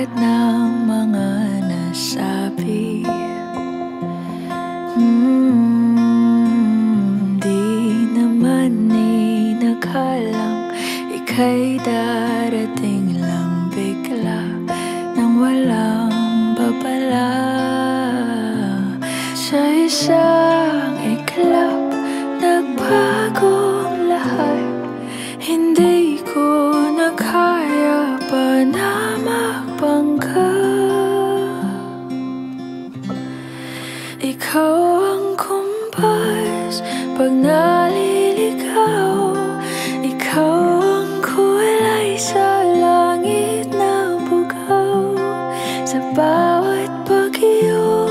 lahat ng mga nasabi. Di naman inakalang ika'y darating lang bigla nang walang babala. Sa isang iglap, nagbagong lahat. Hindi ko na kaya pa na magpangga. Ikaw ang kumpas pag naliligaw. Ikaw ang kulay sa langit na bugaw. Sa bawat bagyo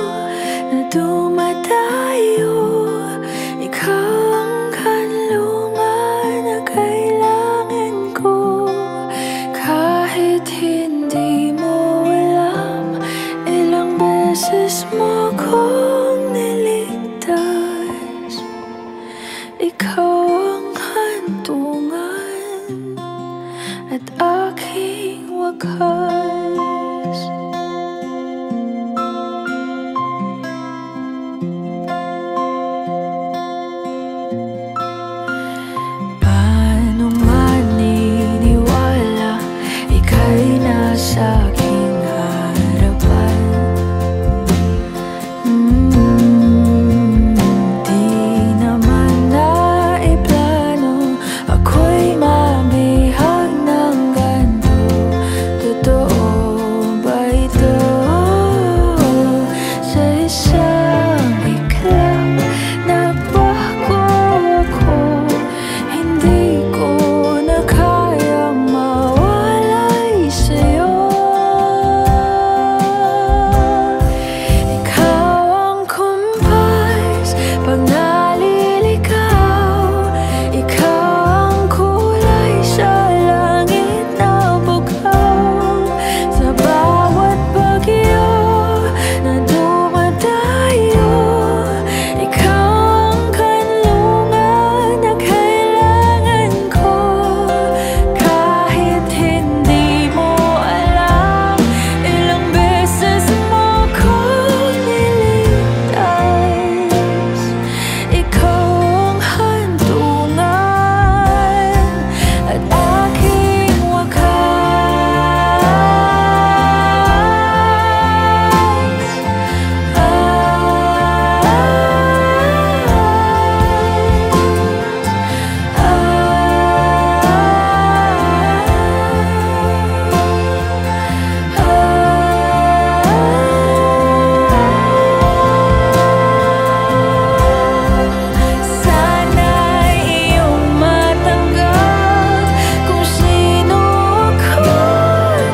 na dumadayo, ikaw ang kanlungan na kailangan ko. Kahit hindi mo alam, ilang beses mo kong niligtas. Ikaw ang hantungan at aking wakas. Paano maniniwala ika'y nasa aking harapan? Di naman naiplano ako'y mabihag ng ganito. Totoo ba ito? Sa isang iglap, nabago ako. Hindi ko na kayang mawalay sa'yo. Ikaw ang kumpas pag naliligaw. Ikaw ang kulay sa langit na bugaw. Sa bawat bagyo na dumadayo, ikaw ang kanlungan na kailangan ko. Kahit hindi mo alam, ilang beses mo kong niligtas. Ikaw ang hantungan at aking sana'y iyong matanggap kung sino ako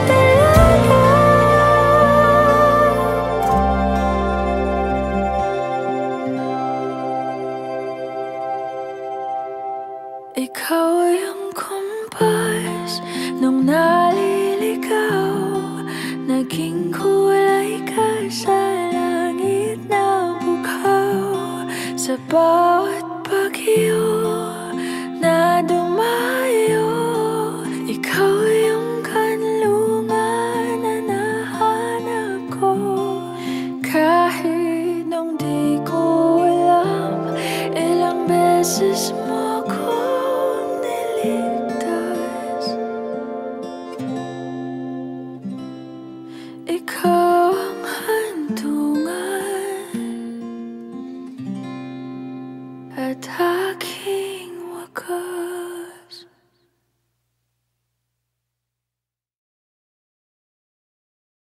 talaga. Ikaw ang kumpas nung naliligaw. Naging kulay ka sa langit na bugaw. Sa bawat bagyo na dumayo, ikaw yung kanlungan na nahanap ko. Kahit nung di ko alam, ilang beses mo kong niligtas. Ikaw ang hantungan at aking wakas.